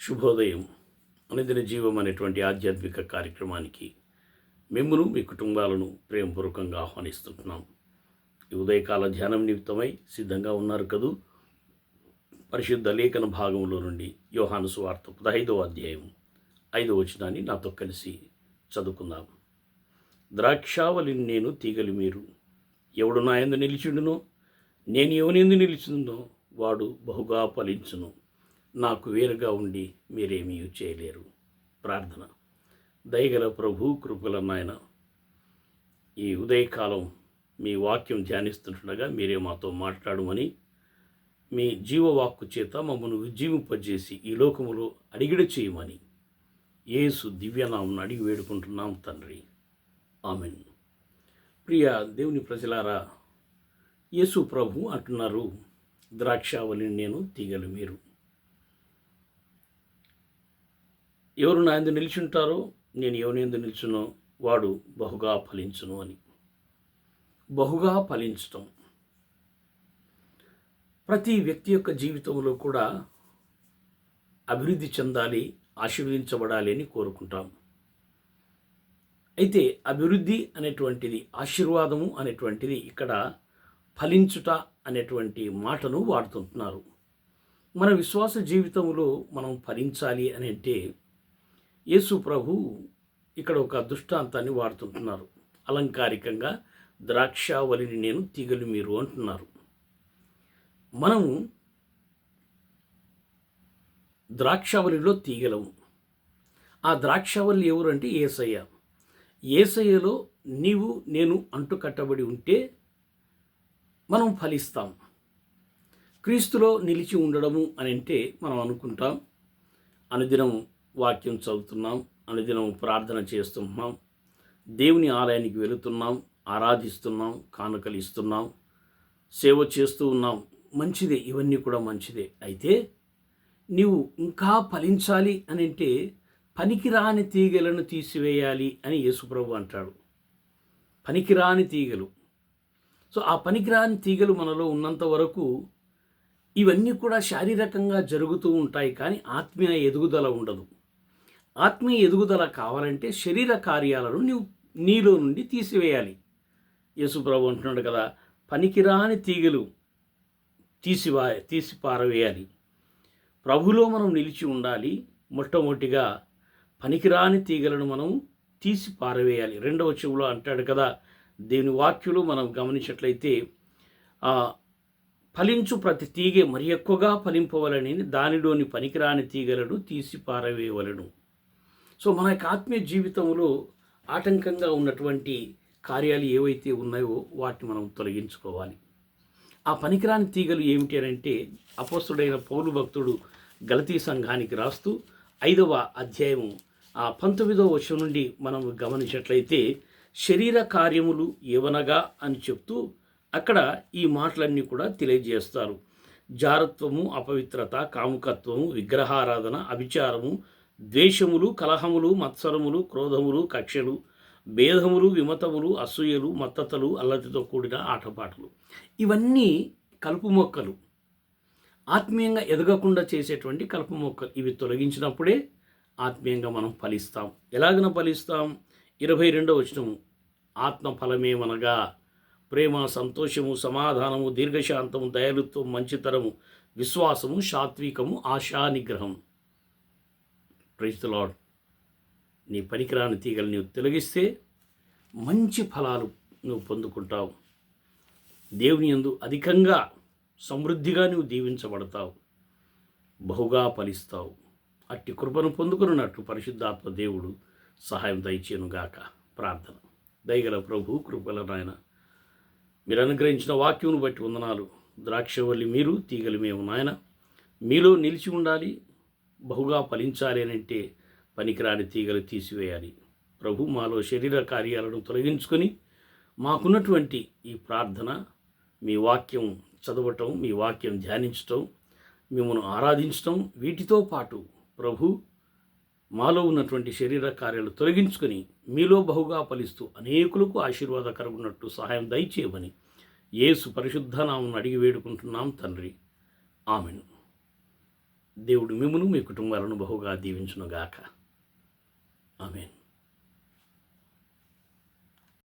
శుభోదయం. అనుదిన జీవం అనేటువంటి ఆధ్యాత్మిక కార్యక్రమానికి మిమ్మును మీ కుటుంబాలను ప్రేమపూర్వకంగా ఆహ్వానిస్తున్నాం. ఈ ఉదయకాల ధ్యానం నిమిత్తమై సిద్ధంగా ఉన్నారు కదూ. పరిశుద్ధ లేఖన భాగంలో నుండి యోహాను సువార్త 15వ అధ్యాయం 5వ వచనాన్ని నాతో కలిసి చదువుకుందాం. ద్రాక్షావళిని నేను, తీగలి మీరు. ఎవడు నా యందు నిలిచిండునో, నేను ఎవనియందు నిలిచిందో వాడు బహుగా ఫలించును. నాకు వేరుగా ఉండి మీరేమీ చేయలేరు. ప్రార్థన. దయగల ప్రభు, కృపల నాయన, ఈ ఉదయకాలం మీ వాక్యం ధ్యానిస్తుండగా మీరే మాతో మాట్లాడమని, మీ జీవవాక్కు చేత మమ్మల్ని ఉజ్జీవింపజేసి ఈ లోకములో అడిగిడ చేయమని యేసు దివ్యనామమున అడిగి వేడుకుంటున్నాం తండ్రి. ఆమెన్. ప్రియ దేవుని ప్రజలారా, యేసు ప్రభు అంటున్నారు, ద్రాక్షావళిని నేను, తీగలు మీరు. ఎవరు నా యందు నిలిచుంటారో, నేను ఎవరి యందు నిల్చునో వాడు బహుగా ఫలించును అని. బహుగా ఫలించటం ప్రతి వ్యక్తి యొక్క జీవితంలో కూడా అభివృద్ధి చెందాలి, ఆశీర్వదించబడాలి అని కోరుకుంటాం. అయితే అభివృద్ధి అనేటువంటిది, ఆశీర్వాదము అనేటువంటిది ఇక్కడ ఫలించుట అనేటువంటి మాటను వాడుతుంటున్నారు. మన విశ్వాస జీవితంలో మనం ఫలించాలి అని అంటే యేసు ప్రభు ఇక్కడ ఒక దృష్టాంతాన్ని వాడుతుంటున్నారు. అలంకారికంగా ద్రాక్షావళిని నేను, తీగలు మీరు అంటున్నారు. మనము ద్రాక్షావళిలో తీగలము. ఆ ద్రాక్షావళి ఎవరు అంటే యేసయ్య. యేసయ్యలో నీవు నేను అంటు కట్టబడి ఉంటే మనం ఫలిస్తాం. క్రీస్తులో నిలిచి ఉండడము అని అంటే మనం అనుకుంటాం, అనుదినం వాక్యం చదువుతున్నాం, అనుదినం ప్రార్థన చేస్తున్నాం, దేవుని ఆలయానికి వెళుతున్నాం, ఆరాధిస్తున్నాం, కానుకలు ఇస్తున్నాం, సేవ చేస్తూ ఉన్నాం. మంచిదే, ఇవన్నీ కూడా మంచిదే. అయితే నీవు ఇంకా ఫలించాలి అని అంటే పనికిరాని తీగలను తీసివేయాలి అని యేసుప్రభు అంటాడు. పనికిరాని తీగలు. సో ఆ పనికిరాని తీగలు మనలో ఉన్నంత వరకు ఇవన్నీ కూడా శారీరకంగా జరుగుతూ ఉంటాయి, కానీ ఆత్మీయ ఎదుగుదల ఉండదు. ఆత్మీయ ఎదుగుదల కావాలంటే శరీర కార్యాలను నీలో నుండి తీసివేయాలి. అంటున్నాడు కదా, పనికిరాని తీగలు తీసి పారవేయాలి. ప్రభులో మనం నిలిచి ఉండాలి. మొట్టమొదటిగా పనికిరాని తీగలను మనం తీసి పారవేయాలి. 2వ వచనంలో అంటాడు కదా, దేవుని వాక్యులు మనం గమనించినట్లయితే, ఫలించు ప్రతి తీగె మరి ఎక్కువగా ఫలింపవలని దానిలోని పనికిరాని తీగలను తీసి పారవేయవలను. సో మన యొక్క ఆత్మీయ జీవితంలో ఆటంకంగా ఉన్నటువంటి కార్యాలు ఏవైతే ఉన్నాయో వాటిని మనం తొలగించుకోవాలి. ఆ పనికిరాని తీగలు ఏమిటి అని అంటే, అపోస్తుడైన పౌలు భక్తుడు గలతీ సంఘానికి రాస్తూ 5వ అధ్యాయం 19వ వచనం నుండి మనం గమనించినట్లయితే, శరీర కార్యములు ఏవనగా అని చెప్తూ అక్కడ ఈ మాటలన్నీ కూడా తెలియజేస్తారు. జారత్వము, అపవిత్రత, కాముకత్వము, విగ్రహారాధన, అభిచారము, ద్వేషములు, కలహములు, మత్సరములు, క్రోధములు, కక్షలు, భేదములు, విమతములు, అసూయలు, మత్తతలు, అల్లతితో కూడిన ఆటపాటలు. ఇవన్నీ కలుపు మొక్కలు, ఆత్మీయంగా ఎదగకుండా చేసేటువంటి కలుపు మొక్కలు. ఇవి తొలగించినప్పుడే ఆత్మీయంగా మనం ఫలిస్తాం. ఎలాగన ఫలిస్తాం? 22వ వచనము, ఆత్మ ఫలమేమనగా ప్రేమ, సంతోషము, సమాధానము, దీర్ఘశాంతము, దయాళుత్వం, మంచితనము, విశ్వాసము, సాత్వికము, ఆశా నిగ్రహం. Praise the lord. నీ పనికిరాని తీగలు నీవు తొలగిస్తే మంచి ఫలాలు నువ్వు పొందుకుంటావు. దేవుని యందు అధికంగా సమృద్ధిగా నువ్వు దీవించబడతావు, బహుగా ఫలిస్తావు. అట్టి కృపను పొందుకున్నట్టు పరిశుద్ధాత్మ దేవుడు సహాయం దయచేయునుగాక. ప్రార్థన. దయగల ప్రభు, కృపల నాయన, మీరు అనుగ్రహించిన వాక్యమును బట్టి వందనాలు. ద్రాక్షవల్లి మీరు, తీగలు మేము నాయన. మీలో నిలిచి ఉండాలి, బహుగా ఫలించాలి అని అంటే పనికిరాని తీగలు తీసివేయాలి. ప్రభు, మాలో శరీర కార్యాలను తొలగించుకొని మాకున్నటువంటి ఈ ప్రార్థన, మీ వాక్యం చదవటం, మీ వాక్యం ధ్యానించటం, మిమ్మల్ని ఆరాధించటం, వీటితో పాటు ప్రభు మాలో ఉన్నటువంటి శరీర కార్యాలు తొలగించుకొని మీలో బహుగా ఫలిస్తూ అనేకులకు ఆశీర్వాదకరమున్నట్టు సహాయం దయచేయమని యేసు పరిశుద్ధ నామమున అడిగి వేడుకుంటున్నాం తండ్రి. ఆమెను. దేవుడు మిమ్మును మీ కుటుంబాలను బహుగా దీవించునుగాక.